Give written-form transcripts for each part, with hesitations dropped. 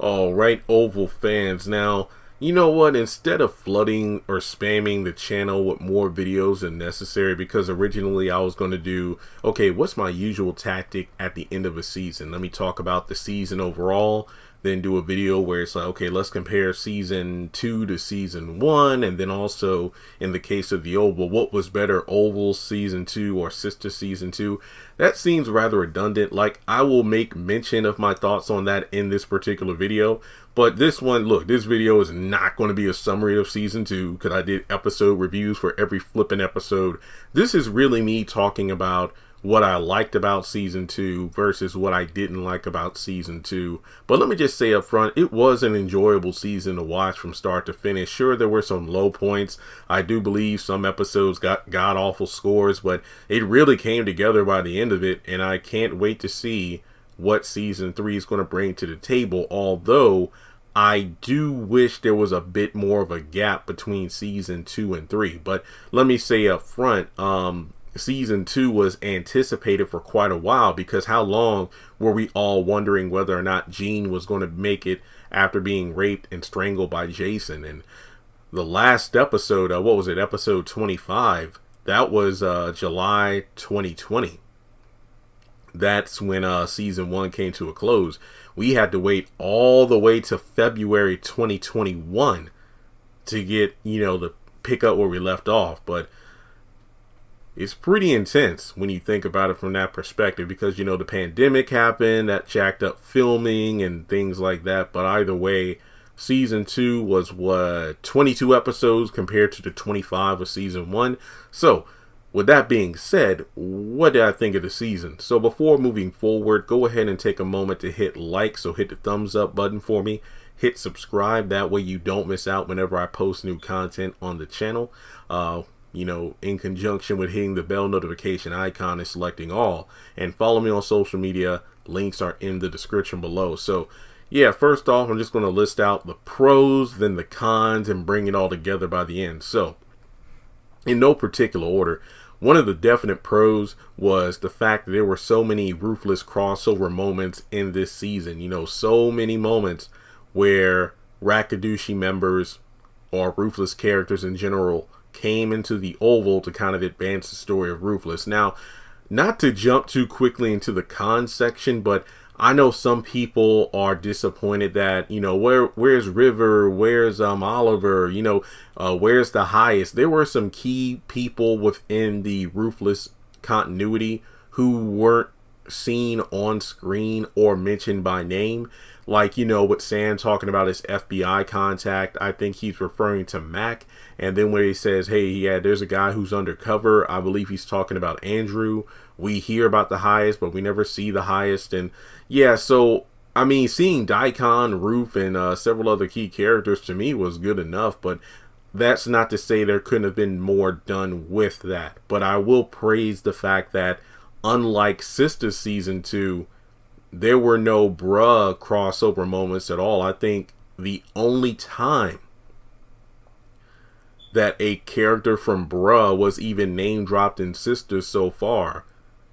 All right, Oval fans. Now, you know what? Instead of flooding or spamming the channel with more videos than necessary, because originally I was going to do, okay, what's my usual tactic at the end of a season? Let me talk about the season overall, then do a video where it's like, okay, let's compare season 2 to season 1, and then also in the case of the Oval, what was better, Oval season 2 or Sister season 2? That seems rather redundant. Like, I will make mention of my thoughts on that in this particular video, but this one, look, this video is not going to be a summary of season 2 because I did episode reviews for every flipping episode. This is really me talking about what I liked about season 2 versus what I didn't like about season 2. But let me just say up front, it was an enjoyable season to watch from start to finish. Sure, there were some low points. I do believe some episodes got god-awful scores, but it really came together by the end of it, and I can't wait to see what season 3 is going to bring to the table, although I do wish there was a bit more of a gap between season 2 and 3. But let me say up front, season 2 was anticipated for quite a while, because how long were we all wondering whether or not Jean was going to make it after being raped and strangled by Jason? And the last episode, what was it, episode 25, that was July 2020. That's when season 1 came to a close. We had to wait all the way to February 2021 to get, to pick up where we left off. But it's pretty intense when you think about it from that perspective, because, the pandemic happened, that jacked up filming and things like that. But either way, season 2 was 22 episodes compared to the 25 of season 1. So with that being said, what did I think of the season? So before moving forward, go ahead and take a moment to hit like. So hit the thumbs up button for me. Hit subscribe. That way you don't miss out whenever I post new content on the channel. In conjunction with hitting the bell notification icon and selecting all. And follow me on social media. Links are in the description below. So yeah, first off, I'm just going to list out the pros, then the cons, and bring it all together by the end. So in no particular order, one of the definite pros was the fact that there were so many ruthless crossover moments in this season. So many moments where Rakadushi members or ruthless characters in general came into the Oval to kind of advance the story of Ruthless. Now, not to jump too quickly into the cons section, but I know some people are disappointed that, where's River, where's Oliver, where's the Highest. There were some key people within the Ruthless continuity who weren't seen on screen or mentioned by name. Like, with Sam talking about his FBI contact, I think he's referring to Mac. And then when he says, hey, yeah, there's a guy who's undercover, I believe he's talking about Andrew. We hear about the Highest, but we never see the Highest. And yeah, so, I mean, seeing Daikon, Roof, and several other key characters to me was good enough. But that's not to say there couldn't have been more done with that. But I will praise the fact that, unlike Sister Season 2, there were no bruh crossover moments at all. I think the only time that a character from bruh was even name dropped in Sisters so far,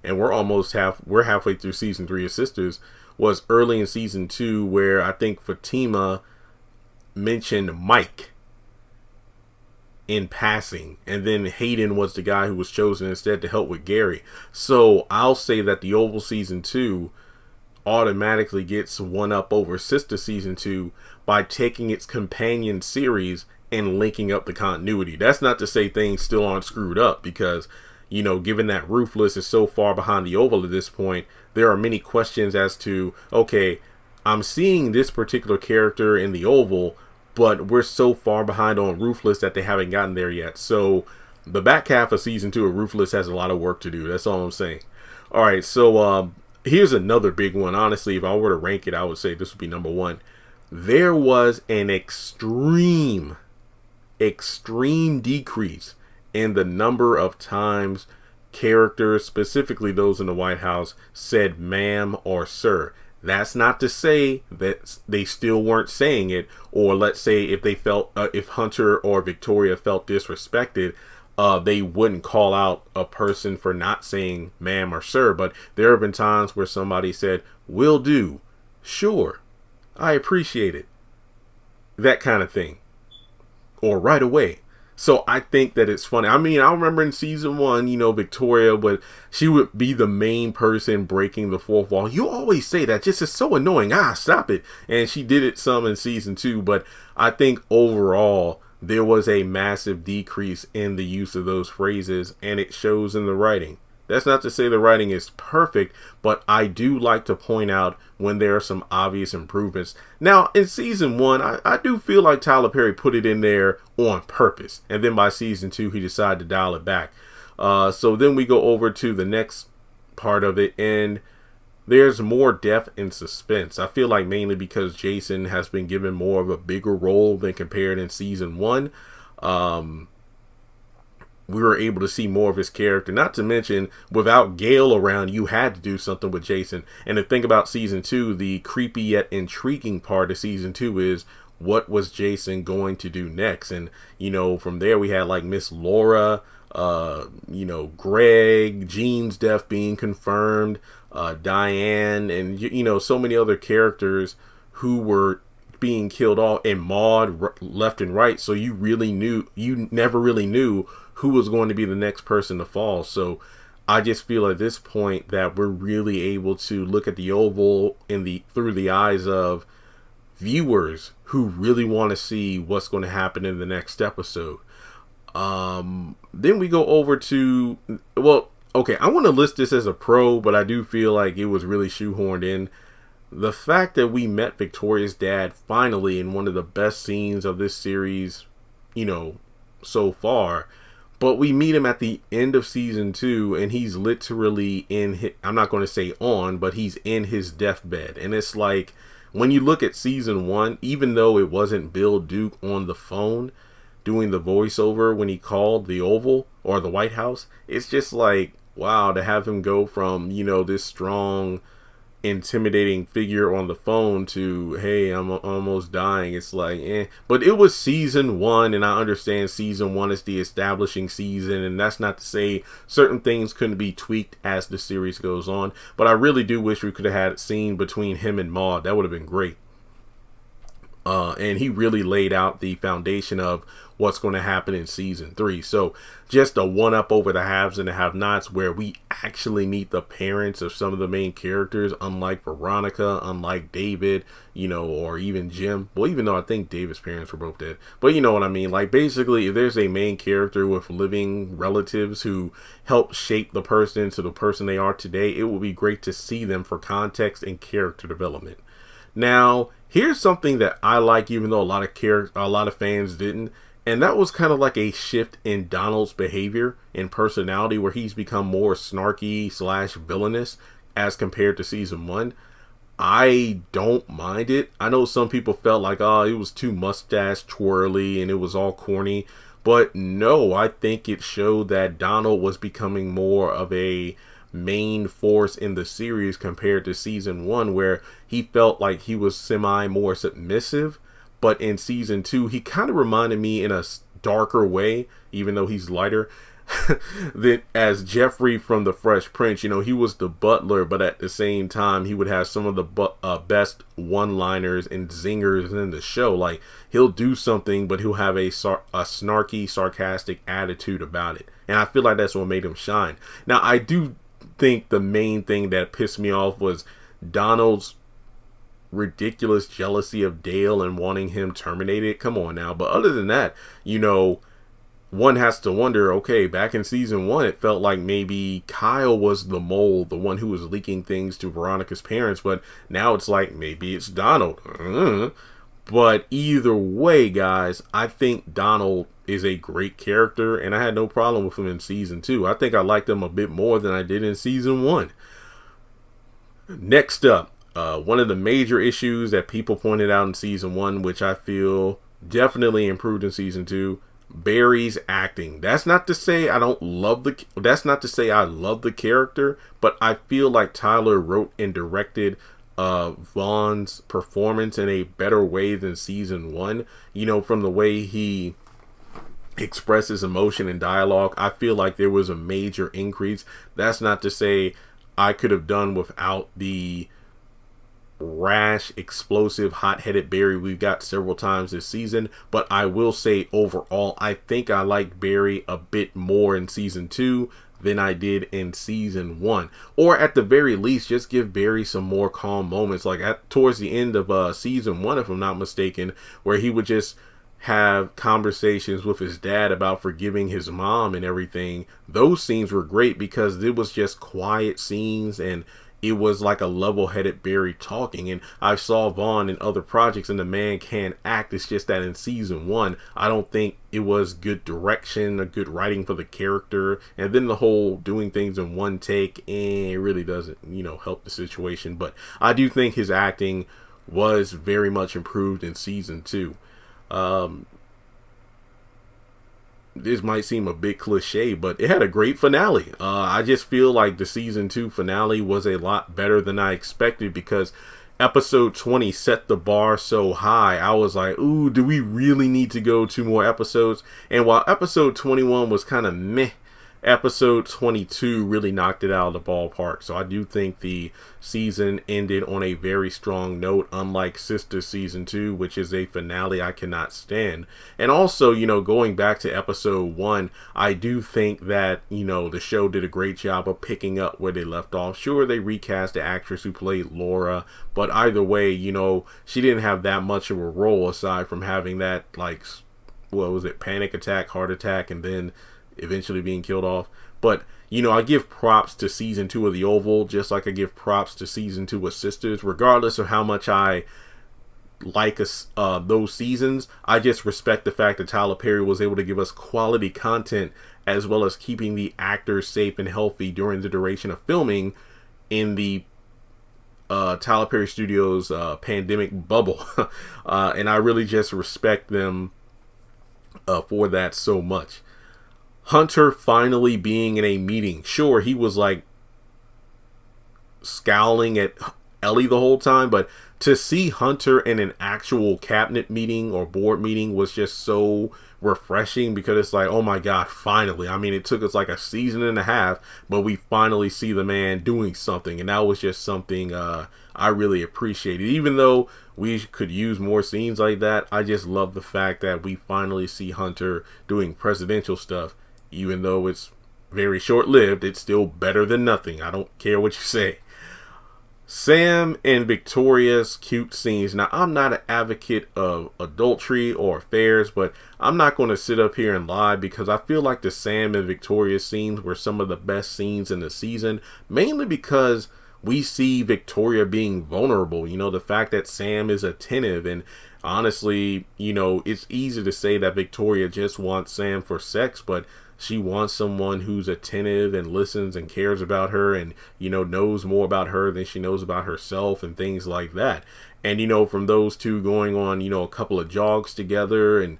and we're halfway through season 3 of Sisters, was early in season 2, where I think Fatima mentioned Mike in passing, and then Hayden was the guy who was chosen instead to help with Gary. So I'll say that the Oval season 2 automatically gets one up over Sister season 2 by taking its companion series and linking up the continuity. That's not to say things still aren't screwed up, because given that Ruthless is so far behind the Oval at this point, there are many questions as to, okay, I'm seeing this particular character in the Oval, but we're so far behind on Ruthless that they haven't gotten there yet. So the back half of season 2 of Ruthless has a lot of work to do. That's all I'm saying. All right, so here's another big one. Honestly, if I were to rank it, I would say this would be number 1. There was an extreme decrease in the number of times characters, specifically those in the White House, said ma'am or sir. That's not to say that they still weren't saying it, or let's say if they felt, if Hunter or Victoria felt disrespected, they wouldn't call out a person for not saying ma'am or sir. But there have been times where somebody said, will do, sure, I appreciate it. That kind of thing. Or right away. So I think that it's funny. I mean, I remember in season 1, Victoria, but she would be the main person breaking the fourth wall. You always say that, just it's so annoying. Stop it. And she did it some in season 2, but I think overall there was a massive decrease in the use of those phrases, and it shows in the writing. That's not to say the writing is perfect, but I do like to point out when there are some obvious improvements. Now, in season 1, I do feel like Tyler Perry put it in there on purpose. And then by season 2, he decided to dial it back. So then we go over to the next part of it, and there's more depth and suspense. I feel like mainly because Jason has been given more of a bigger role than compared in season 1. We were able to see more of his character. Not to mention, without Gale around, you had to do something with Jason. And the thing about season 2, the creepy yet intriguing part of season 2 is, what was Jason going to do next? And, from there we had like Miss Laura, Greg, Jean's death being confirmed, Diane, and, so many other characters who were being killed off, and Maude left and right. So you never really knew who was going to be the next person to fall. So I just feel at this point that we're really able to look at the Oval through the eyes of viewers who really want to see what's going to happen in the next episode. Then we go over to, I want to list this as a pro, but I do feel like it was really shoehorned in. The fact that we met Victoria's dad finally in one of the best scenes of this series, so far. But we meet him at the end of season 2, and he's literally I'm not going to say but he's in his deathbed. And it's like, when you look at season 1, even though it wasn't Bill Duke on the phone doing the voiceover when he called the Oval or the White House, it's just like, wow, to have him go from, this strong, intimidating figure on the phone to, hey, I'm almost dying. It's like, but it was season 1, and I understand season 1 is the establishing season, and that's not to say certain things couldn't be tweaked as the series goes on, but I really do wish we could have had a scene between him and Maude. That would have been great. And he really laid out the foundation of what's going to happen in season 3. So just a one-up over the haves and the have-nots, where we actually meet the parents of some of the main characters, unlike Veronica, unlike David, or even Jim. Well, even though I think David's parents were both dead. But you know what I mean? Like, basically, if there's a main character with living relatives who help shape the person into the person they are today, it would be great to see them for context and character development. Now, here's something that I like, even though a lot of fans didn't, and that was kind of like a shift in Donald's behavior and personality, where he's become more snarky / villainous as compared to season 1. I don't mind it. I know some people felt like, it was too mustache twirly and it was all corny, but no, I think it showed that Donald was becoming more of a main force in the series compared to season 1, where he felt like he was more submissive. But in season 2, he kind of reminded me in a darker way, even though he's lighter, that as Jeffrey from The Fresh Prince. He was the butler, but at the same time, he would have some of the best one-liners and zingers in the show. Like, he'll do something, but he'll have a snarky, sarcastic attitude about it. And I feel like that's what made him shine. Now, I do think the main thing that pissed me off was Donald's ridiculous jealousy of Dale and wanting him terminated. Come on now. But other than that, one has to wonder, okay, back in season 1, it felt like maybe Kyle was the mole, the one who was leaking things to Veronica's parents, but now it's like maybe it's Donald. But either way, guys, I think Donald is a great character, and I had no problem with him in season 2. I think I liked him a bit more than I did in season 1. Next up, one of the major issues that people pointed out in season 1, which I feel definitely improved in season 2, Barry's acting. That's not to say I love the character, but I feel like Tyler wrote and directed Vaughn's performance in a better way than season 1. From the way he expresses emotion and dialogue, I feel like there was a major increase. That's not to say I could have done without the rash, explosive, hot-headed Barry we've got several times this season. But I will say overall, I think I like Barry a bit more in season 2 than I did in season 1. Or at the very least, just give Barry some more calm moments. Like towards the end of season 1, if I'm not mistaken, where he would just have conversations with his dad about forgiving his mom and everything. Those scenes were great because it was just quiet scenes and it was like a level-headed Barry talking. And I saw Vaughn in other projects and the man can act. It's just that in season 1, I don't think it was good direction or good writing for the character. And then the whole doing things in one take, it really doesn't, help the situation. But I do think his acting was very much improved in season 2. This might seem a bit cliche, but it had a great finale. I just feel like the season 2 finale was a lot better than I expected because episode 20 set the bar so high. I was like, ooh, do we really need to go 2 more episodes? And while episode 21 was kind of meh, episode 22 really knocked it out of the ballpark. So I do think the season ended on a very strong note, unlike Sister season 2, which is a finale I cannot stand. And also, going back to episode 1, I do think that, the show did a great job of picking up where they left off. Sure, they recast the actress who played Laura, but either way, she didn't have that much of a role aside from having that, panic attack, heart attack, and then eventually being killed off. But I give props to season 2 of The Oval, just like I give props to season 2 of Sisters. Regardless of how much I like those seasons, I just respect the fact that Tyler Perry was able to give us quality content as well as keeping the actors safe and healthy during the duration of filming in the Tyler Perry Studios pandemic bubble. And I really just respect them for that so much. Hunter finally being in a meeting. Sure, he was like scowling at Ellie the whole time, but to see Hunter in an actual cabinet meeting or board meeting was just so refreshing because it's like, oh my God, finally. I mean, it took us like a season and a half, but we finally see the man doing something. And that was just something I really appreciated. Even though we could use more scenes like that, I just love the fact that we finally see Hunter doing presidential stuff. Even though it's very short-lived, it's still better than nothing. I don't care what you say. Sam and Victoria's cute scenes. Now, I'm not an advocate of adultery or affairs, but I'm not going to sit up here and lie because I feel like the Sam and Victoria scenes were some of the best scenes in the season, mainly because we see Victoria being vulnerable. The fact that Sam is attentive, and honestly, it's easy to say that Victoria just wants Sam for sex, but she wants someone who's attentive and listens and cares about her and, knows more about her than she knows about herself and things like that. And, from those two going on, a couple of jogs together, and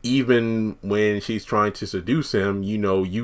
even when she's trying to seduce him, you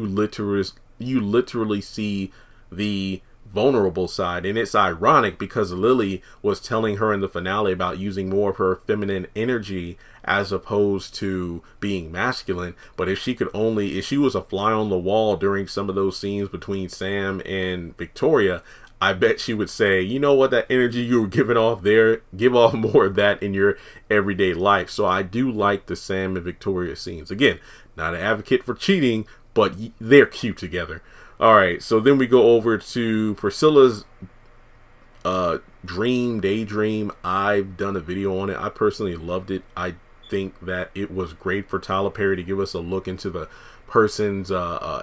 literally see the vulnerable side. And it's ironic because Lily was telling her in the finale about using more of her feminine energy as opposed to being masculine. But if she was a fly on the wall during some of those scenes between Sam and Victoria, I bet she would say, you know what, that energy you were giving off there, give off more of that in your everyday life. So I do like the Sam and Victoria scenes. Again, not an advocate for cheating, but they're cute together. All right, so then we go over to Priscilla's daydream. I've done a video on it. I personally loved it. I think that it was great for Tyler Perry to give us a look into the person's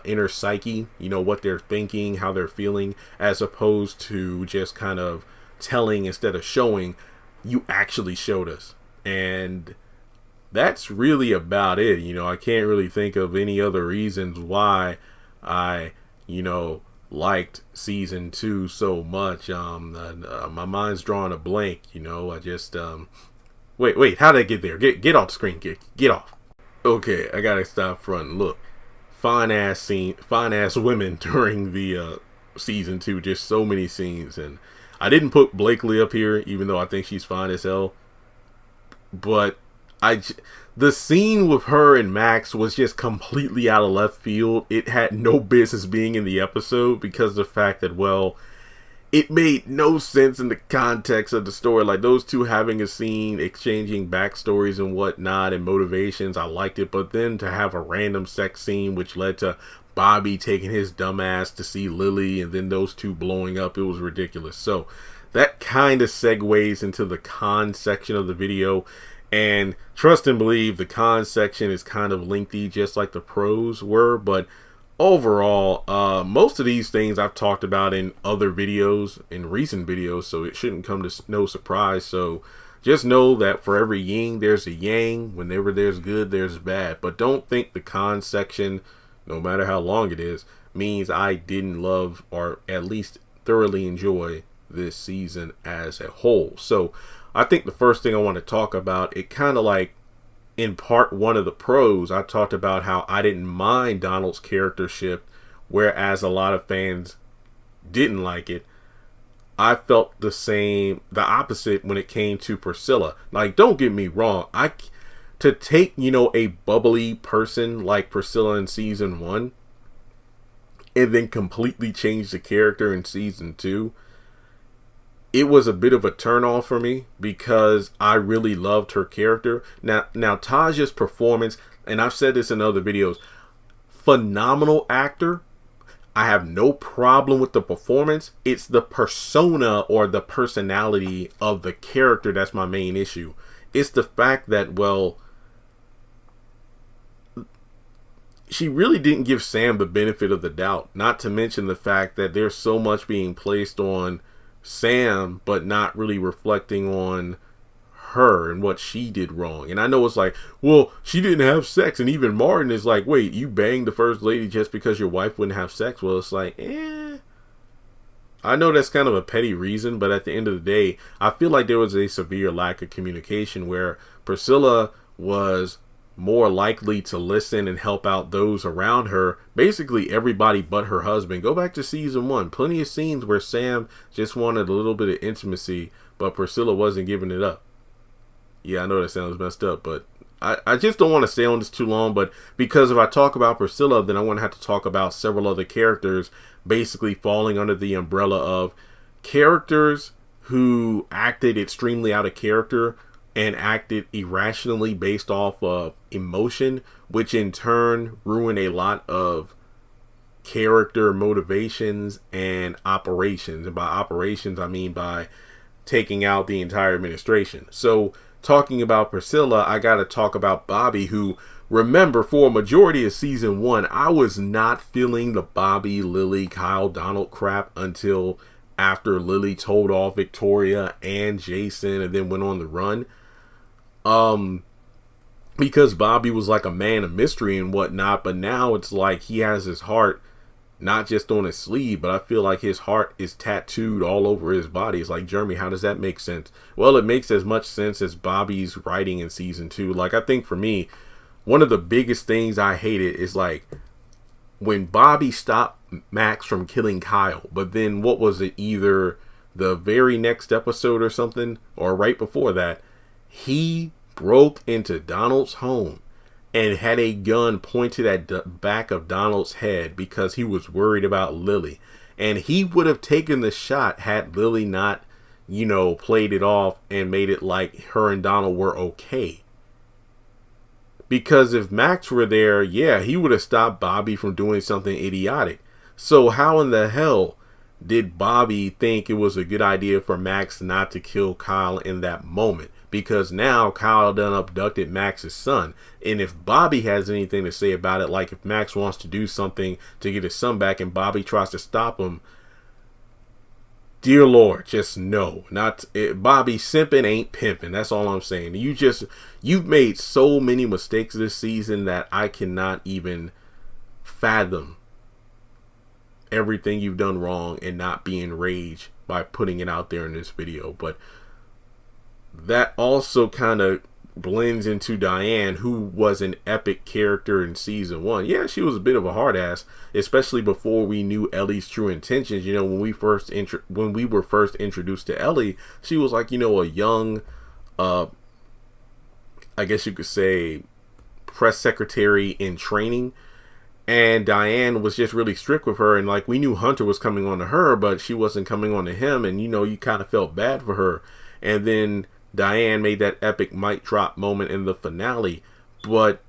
inner psyche, what they're thinking, how they're feeling, as opposed to just kind of telling instead of showing. You actually showed us. And that's really about it. I can't really think of any other reasons why I liked season 2 so much. My mind's drawing a blank. I just wait, how did I get there? Get off the screen. Get off. Okay, I gotta stop fronting. Look, fine ass women during the season 2. Just so many scenes, and I didn't put Blakely up here, even though I think she's fine as hell. But the scene with her and Max was just completely out of left field. It had no business being in the episode because of the fact that, well, it made no sense in the context of the story. Like those two having a scene, exchanging backstories and whatnot and motivations, I liked it. But then to have a random sex scene which led to Bobby taking his dumbass to see Lily and then those two blowing up, it was ridiculous. So that kind of segues into the con section of the video. And trust and believe, the con section is kind of lengthy, just like the pros were. But overall, most of these things I've talked about in other videos, in recent videos, so it shouldn't come to no surprise. So just know that for every yin, there's a yang. Whenever there's good, there's bad. But don't think the con section, no matter how long it is, means I didn't love or at least thoroughly enjoy this season as a whole. So I think the first thing I want to talk about, it kind of like in part one of the pros, I talked about how I didn't mind Donald's character shift, whereas a lot of fans didn't like it. I felt the opposite when it came to Priscilla. Like, don't get me wrong, to take, a bubbly person like Priscilla in season 1 and then completely change the character in season 2, it was a bit of a turnoff for me because I really loved her character. Now Taja's performance, and I've said this in other videos, phenomenal actor. I have no problem with the performance. It's the persona or the personality of the character that's my main issue. It's the fact that, well, she really didn't give Sam the benefit of the doubt. Not to mention the fact that there's so much being placed on Sam, but not really reflecting on her and what she did wrong. And I know it's like, well, she didn't have sex, and even Martin is like, wait, you banged the first lady just because your wife wouldn't have sex? Well, it's like, I know that's kind of a petty reason, but at the end of the day, I feel like there was a severe lack of communication where Priscilla was more likely to listen and help out those around her. Basically everybody but her husband. Go back to season 1. Plenty of scenes where Sam just wanted a little bit of intimacy, but Priscilla wasn't giving it up. Yeah, I know that sounds messed up, but I just don't want to stay on this too long. But because if I talk about Priscilla, then I want to have to talk about several other characters basically falling under the umbrella of characters who acted extremely out of character and acted irrationally based off of emotion, which in turn ruined a lot of character motivations and operations. And by operations, I mean by taking out the entire administration. So talking about Priscilla, I got to talk about Bobby, who, remember, for a majority of season 1, I was not feeling the Bobby, Lily, Kyle, Donald crap until after Lily told off Victoria and Jason and then went on the run. Because Bobby was like a man of mystery and whatnot, but now it's like he has his heart not just on his sleeve, but I feel like his heart is tattooed all over his body. It's like, Jeremy, how does that make sense? Well, it makes as much sense as Bobby's writing in season 2. Like, I think for me, one of the biggest things I hated is like when Bobby stopped Max from killing Kyle, but then what was it, either the very next episode or something, or right before that, he broke into Donald's home and had a gun pointed at the back of Donald's head because he was worried about Lily. And he would have taken the shot had Lily not, played it off and made it like her and Donald were okay. Because if Max were there, yeah, he would have stopped Bobby from doing something idiotic. So how in the hell did Bobby think it was a good idea for Max not to kill Kyle in that moment? Because now Kyle done abducted Max's son. And if Bobby has anything to say about it, like if Max wants to do something to get his son back and Bobby tries to stop him, dear Lord, just no. Bobby simping ain't pimping. That's all I'm saying. You've made so many mistakes this season that I cannot even fathom everything you've done wrong and not be enraged by putting it out there in this video. But that also kind of blends into Diane, who was an epic character in season 1. Yeah, she was a bit of a hard ass, especially before we knew Ellie's true intentions. When we were first introduced to Ellie, she was like, a young, I guess you could say, press secretary in training. And Diane was just really strict with her, and like we knew Hunter was coming on to her, but she wasn't coming on to him, and you kind of felt bad for her. And then Diane made that epic mic drop moment in the finale. But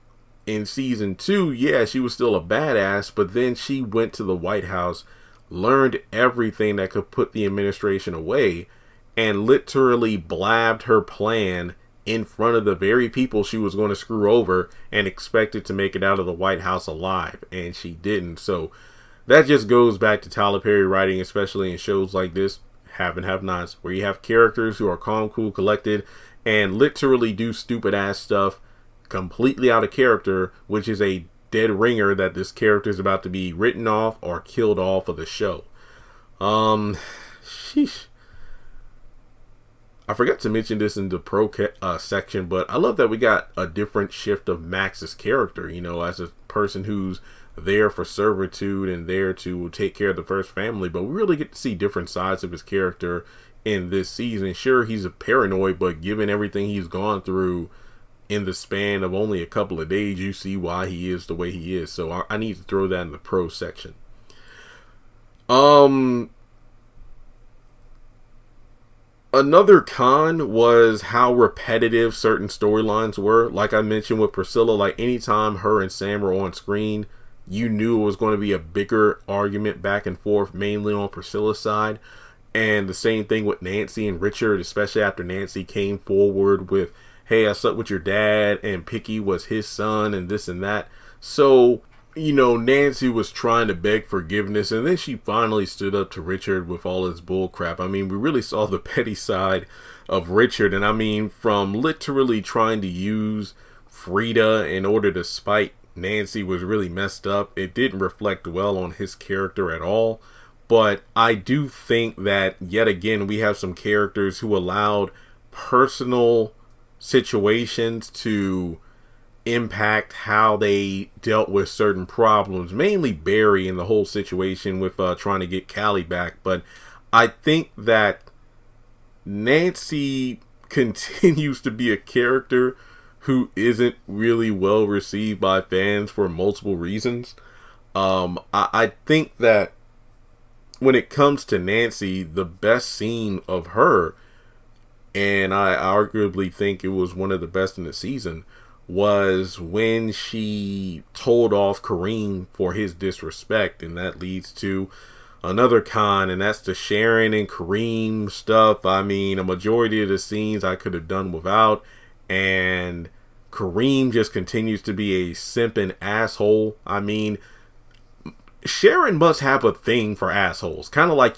in season 2, yeah, she was still a badass, but then she went to the White House, learned everything that could put the administration away, and literally blabbed her plan in front of the very people she was going to screw over, and expected to make it out of the White House alive, and she didn't. So that just goes back to Tyler Perry writing, especially in shows like this, have and have nots, where you have characters who are calm, cool, collected, and literally do stupid ass stuff completely out of character, which is a dead ringer that this character is about to be written off or killed off of the show. Sheesh. I forgot to mention this in the pro section, but I love that we got a different shift of Max's character, as a person who's there for servitude and there to take care of the first family, but we really get to see different sides of his character in this season. Sure, he's a paranoid, but given everything he's gone through in the span of only a couple of days, you see why he is the way he is. So I need to throw that in the pro section. Another con was how repetitive certain storylines were. Like I mentioned with Priscilla, like anytime her and Sam were on screen, you knew it was going to be a bigger argument back and forth, mainly on Priscilla's side. And the same thing with Nancy and Richard, especially after Nancy came forward with, hey, I slept with your dad, and Picky was his son, and this and that. So, Nancy was trying to beg forgiveness, and then she finally stood up to Richard with all his bull crap. I mean, we really saw the petty side of Richard, and I mean, from literally trying to use Frida in order to spite Nancy was really messed up. It didn't reflect well on his character at all. But I do think that, yet again, we have some characters who allowed personal situations to impact how they dealt with certain problems, mainly Barry and the whole situation with trying to get Callie back. But I think that Nancy continues to be a character who isn't really well received by fans for multiple reasons. I think that when it comes to Nancy, the best scene of her, and I arguably think it was one of the best in the season, was when she told off Kareem for his disrespect. And that leads to another con, and that's the Sharon and Kareem stuff. I mean, a majority of the scenes I could have done without, and Kareem just continues to be a simping asshole. I mean, Sharon must have a thing for assholes. Kind of like,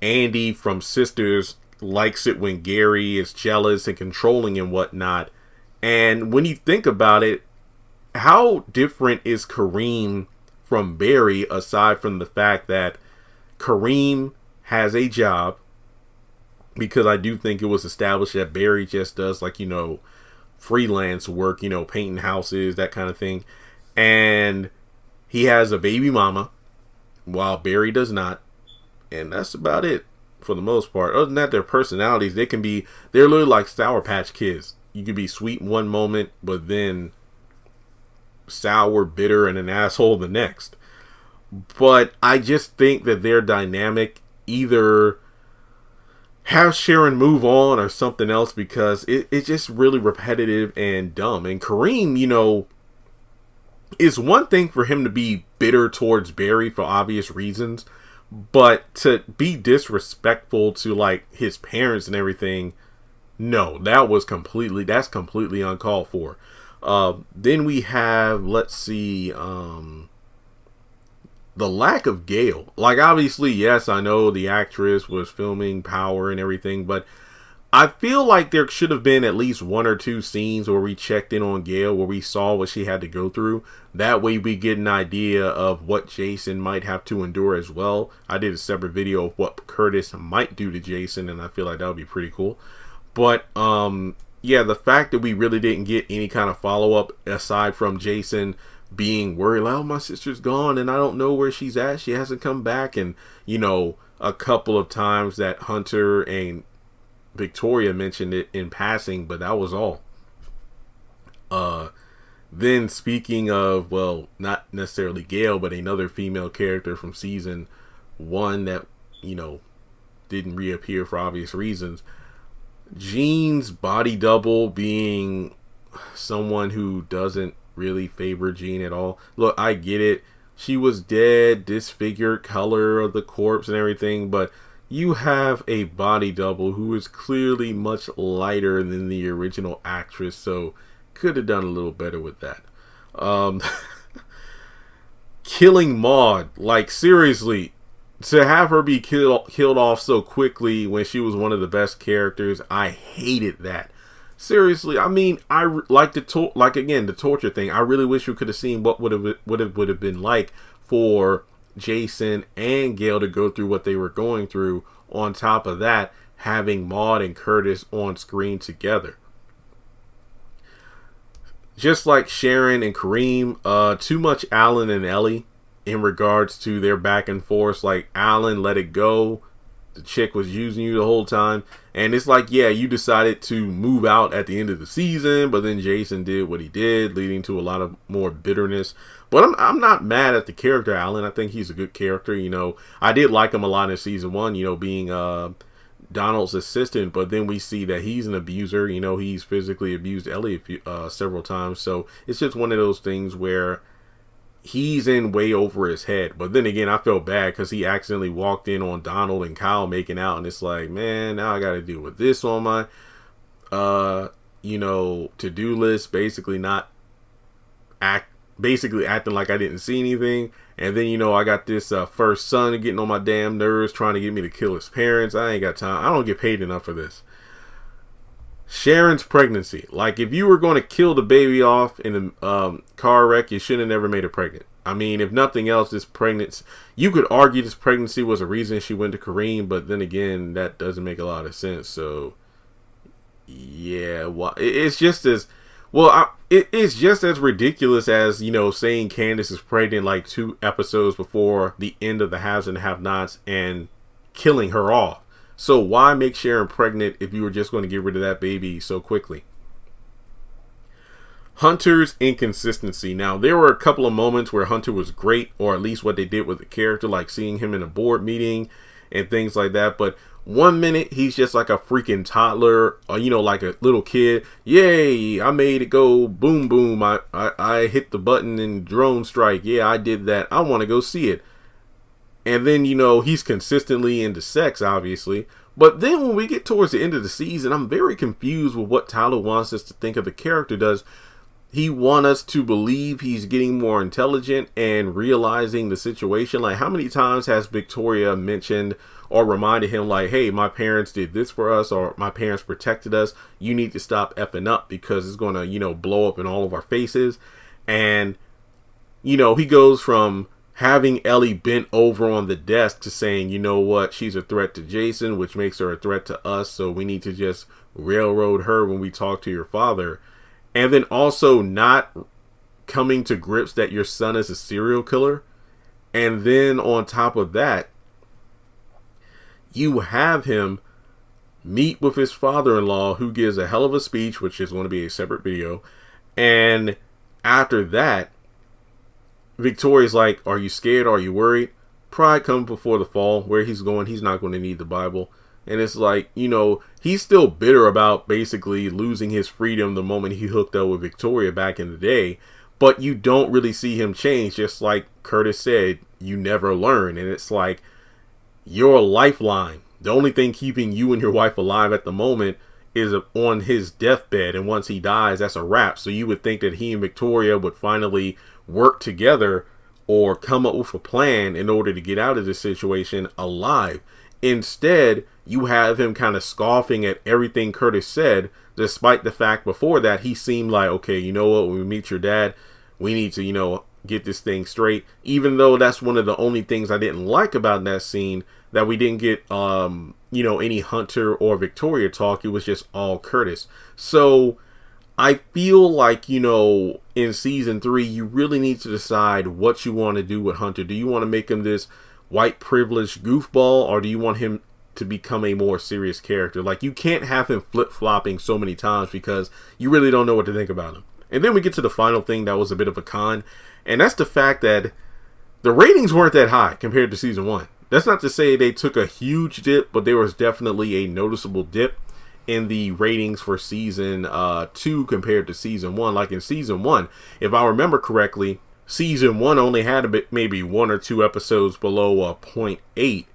Andy from Sisters likes it when Gary is jealous and controlling and whatnot. And when you think about it, how different is Kareem from Barry, aside from the fact that Kareem has a job? Because I do think it was established that Barry just does freelance work, painting houses, that kind of thing. And he has a baby mama, while Barry does not. And that's about it for the most part. Other than that, their personalities, they're literally like Sour Patch Kids. You could be sweet one moment, but then sour, bitter, and an asshole the next. But I just think that their dynamic, either have Sharon move on or something else, because it's just really repetitive and dumb. And Kareem, it's one thing for him to be bitter towards Barry for obvious reasons, but to be disrespectful to his parents and everything, no, that's completely uncalled for. Then we have, let's see, the lack of Gail. Obviously, yes, I know the actress was filming Power and everything, but I feel like there should have been at least one or two scenes where we checked in on Gail, where we saw what she had to go through. That way we get an idea of what Jason might have to endure as well. I did a separate video of what Curtis might do to Jason, and I feel like that would be pretty cool. But, yeah, the fact that we really didn't get any kind of follow-up aside from Jason being worried, oh, my sister's gone and I don't know where she's at. She hasn't come back. And, a couple of times that Hunter and Victoria mentioned it in passing, but that was all. Then speaking of, well, not necessarily Gail, but another female character from season 1 that, you know, didn't reappear for obvious reasons. Jean's body double being someone who doesn't really favor Jean at all. Look, I get it. She was dead, disfigured, color of the corpse and everything, but you have a body double who is clearly much lighter than the original actress, so could have done a little better with that. Killing Maude, like seriously, to have her be killed off so quickly when she was one of the best characters, I hated that. Seriously, I mean, I like the torture thing. I really wish we could have seen what would have been like for Jason and Gail to go through what they were going through. On top of that, having Maude and Curtis on screen together. Just like Sharon and Kareem, too much Alan and Ellie in regards to their back and forth. Like, Alan let it go. The chick was using you the whole time. And it's like, yeah, you decided to move out at the end of the season, but then Jason did what he did, leading to a lot of more bitterness. But I'm not mad at the character Alan. I think he's a good character. You know, I did like him a lot in season 1, you know, being Donald's assistant, but then we see that he's an abuser. You know, he's physically abused Ellie several times. So it's just one of those things where he's in way over his head. But then again, I felt bad because he accidentally walked in on Donald and Kyle making out, and it's like, man, now I got to deal with this on my you know, to-do list. Basically acting like I didn't see anything. And then, you know, I got this first son getting on my damn nerves, trying to get me to kill his parents. I ain't got time. I don't get paid enough for this. Sharon's pregnancy. Like, if you were going to kill the baby off in a car wreck, you should have never made her pregnant. I mean, if nothing else, this pregnancy, you could argue this pregnancy was a reason she went to Kareem, but then again, that doesn't make a lot of sense. So, yeah, well, it's just as, well, it's just as ridiculous as, you know, saying Candace is pregnant like 2 episodes before the end of the Haves and Have-Nots and killing her off. So why make Sharon pregnant if you were just going to get rid of that baby so quickly? Hunter's inconsistency. Now, there were a couple of moments where Hunter was great, or at least what they did with the character, like seeing him in a board meeting and things like that. But one minute, he's just like a freaking toddler, or, you know, like a little kid. Yay, I made it go boom, boom. I hit the button and drone strike. Yeah, I did that. I want to go see it. And then, you know, he's consistently into sex, obviously. But then when we get towards the end of the season, I'm very confused with what Tyler wants us to think of the character. Does he want us to believe he's getting more intelligent and realizing the situation? Like, how many times has Victoria mentioned or reminded him, like, hey, my parents did this for us, or my parents protected us. You need to stop effing up because it's going to, you know, blow up in all of our faces. And, you know, he goes from having Ellie bent over on the desk to saying, you know what, she's a threat to Jason, which makes her a threat to us, so we need to just railroad her when we talk to your father. And then also not coming to grips that your son is a serial killer. And then on top of that, you have him meet with his father-in-law, who gives a hell of a speech, which is going to be a separate video. And after that, Victoria's like, are you scared? Are you worried? Pride comes before the fall. Where he's going, he's not going to need the Bible. And it's like, you know, he's still bitter about basically losing his freedom the moment he hooked up with Victoria back in the day. But you don't really see him change. Just like Curtis said, you never learn. And it's like, you're a lifeline. The only thing keeping you and your wife alive at the moment is on his deathbed. And once he dies, that's a wrap. So you would think that he and Victoria would finally work together or come up with a plan in order to get out of this situation alive. Instead, you have him kind of scoffing at everything Curtis said, despite the fact before that he seemed like, okay, you know what, when we meet your dad, we need to, you know, get this thing straight. Even though that's one of the only things I didn't like about that scene, that we didn't get, you know, any Hunter or Victoria talk. It was just all Curtis. So I feel like, you know, in season 3, you really need to decide what you want to do with Hunter. Do you want to make him this white privileged goofball, or do you want him to become a more serious character? Like, you can't have him flip-flopping so many times because you really don't know what to think about him. And then we get to the final thing that was a bit of a con, and that's the fact that the ratings weren't that high compared to season 1. That's not to say they took a huge dip, but there was definitely a noticeable dip in the ratings for season 2 compared to season 1. Like in season 1, if I remember correctly, season 1 only had maybe 1 or 2 episodes below a 0.8,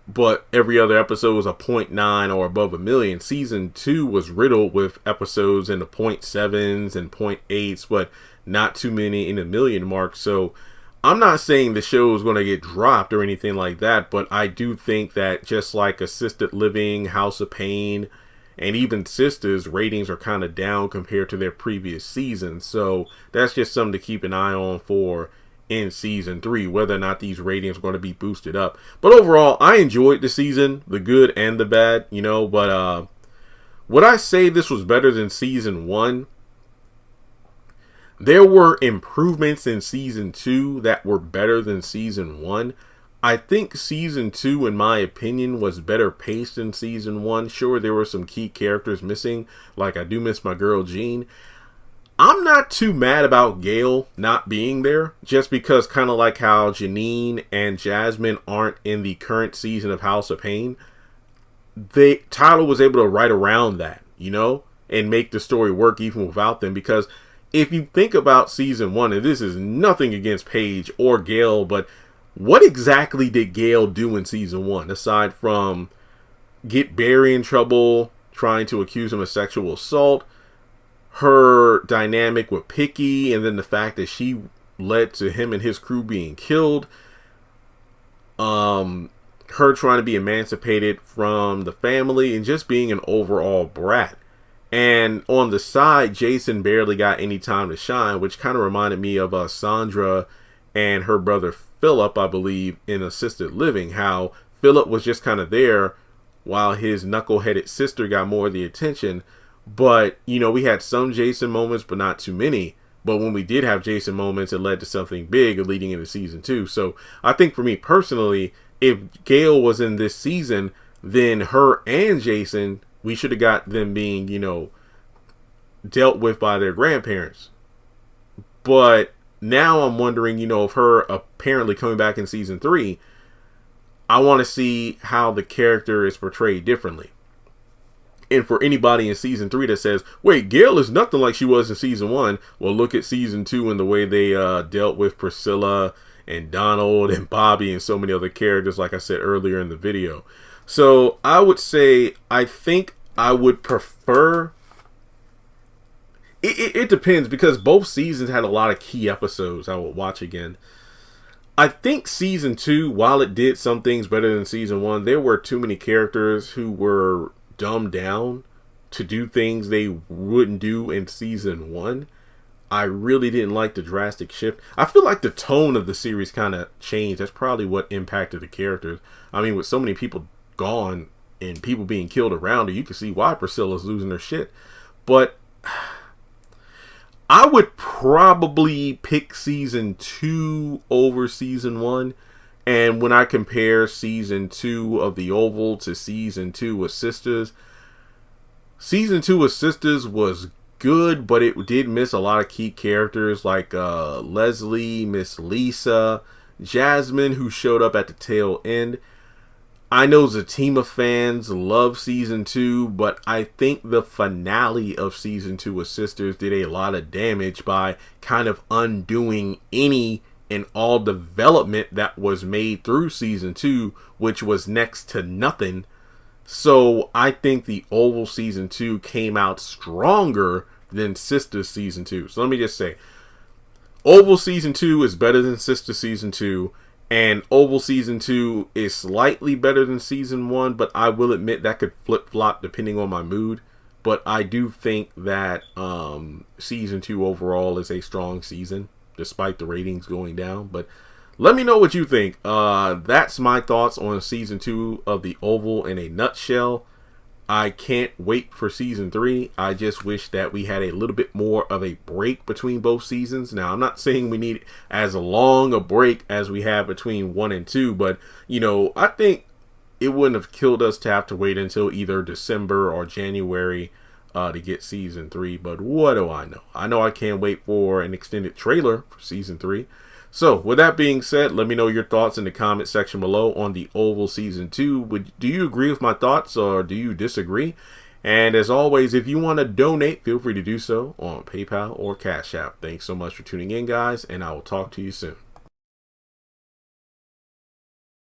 but every other episode was a 0.9 or above a million. Season 2 was riddled with episodes in the 0.7s and 0.8s, but not too many in the million mark. So I'm not saying the show is going to get dropped or anything like that, but I do think that just like Assisted Living, House of Pain, and even Sisters, ratings are kind of down compared to their previous seasons. So that's just something to keep an eye on for in season 3, whether or not these ratings are going to be boosted up. But overall, I enjoyed the season, the good and the bad, but would I say this was better than season 1? There were improvements in season 2 that were better than season 1. I think season 2, in my opinion, was better paced than season 1. Sure, there were some key characters missing, like I do miss my girl Jean. I'm not too mad about Gail not being there, just because kind of like how Janine and Jasmine aren't in the current season of House of Pain, Tyler was able to write around that, and make the story work even without them. Because if you think about season 1, and this is nothing against Paige or Gail, but what exactly did Gail do in season 1, aside from get Barry in trouble, trying to accuse him of sexual assault, her dynamic with Picky, and then the fact that she led to him and his crew being killed, her trying to be emancipated from the family, and just being an overall brat. And on the side, Jason barely got any time to shine, which kind of reminded me of Sandra and her brother Philip, I believe, in Assisted Living. How Philip was just kind of there while his knuckleheaded sister got more of the attention. But, we had some Jason moments, but not too many. But when we did have Jason moments, it led to something big leading into season 2. So I think for me personally, if Gail was in this season, then her and Jason, we should have got them being, dealt with by their grandparents. But now I'm wondering, of her apparently coming back in season 3, I want to see how the character is portrayed differently. And for anybody in season 3 that says, wait, Gail is nothing like she was in season 1, well, look at season 2 and the way they dealt with Priscilla and Donald and Bobby and so many other characters, like I said earlier in the video. So I would say, I think I would prefer... It depends, because both seasons had a lot of key episodes I would watch again. I think season 2, while it did some things better than season 1, there were too many characters who were dumbed down to do things they wouldn't do in season 1. I really didn't like the drastic shift. I feel like the tone of the series kind of changed. That's probably what impacted the characters. I mean, with so many people gone and people being killed around her, you can see why Priscilla's losing her shit. But I would probably pick season 2 over season 1. And when I compare season 2 of The Oval to season 2 of Sisters, season 2 of Sisters was good, but it did miss a lot of key characters like Leslie, Miss Lisa, Jasmine, who showed up at the tail end. I know Zatima fans love season 2, but I think the finale of season 2 of Sisters did a lot of damage by kind of undoing any and all development that was made through season 2, which was next to nothing. So I think the Oval season 2 came out stronger than Sisters season 2. So let me just say, Oval season 2 is better than Sisters season 2. And Oval season 2 is slightly better than season 1, but I will admit that could flip-flop depending on my mood. But I do think that season 2 overall is a strong season, despite the ratings going down. But let me know what you think. That's my thoughts on season 2 of The Oval in a nutshell. I can't wait for season 3. I just wish that we had a little bit more of a break between both seasons. Now, I'm not saying we need as long a break as we have between 1 and 2, but, I think it wouldn't have killed us to have to wait until either December or January to get season 3, but what do I know? I know I can't wait for an extended trailer for season 3. So with that being said, let me know your thoughts in the comment section below on The Oval season 2. Do you agree with my thoughts or do you disagree? And as always, if you want to donate, feel free to do so on PayPal or Cash App. Thanks so much for tuning in, guys, and I will talk to you soon.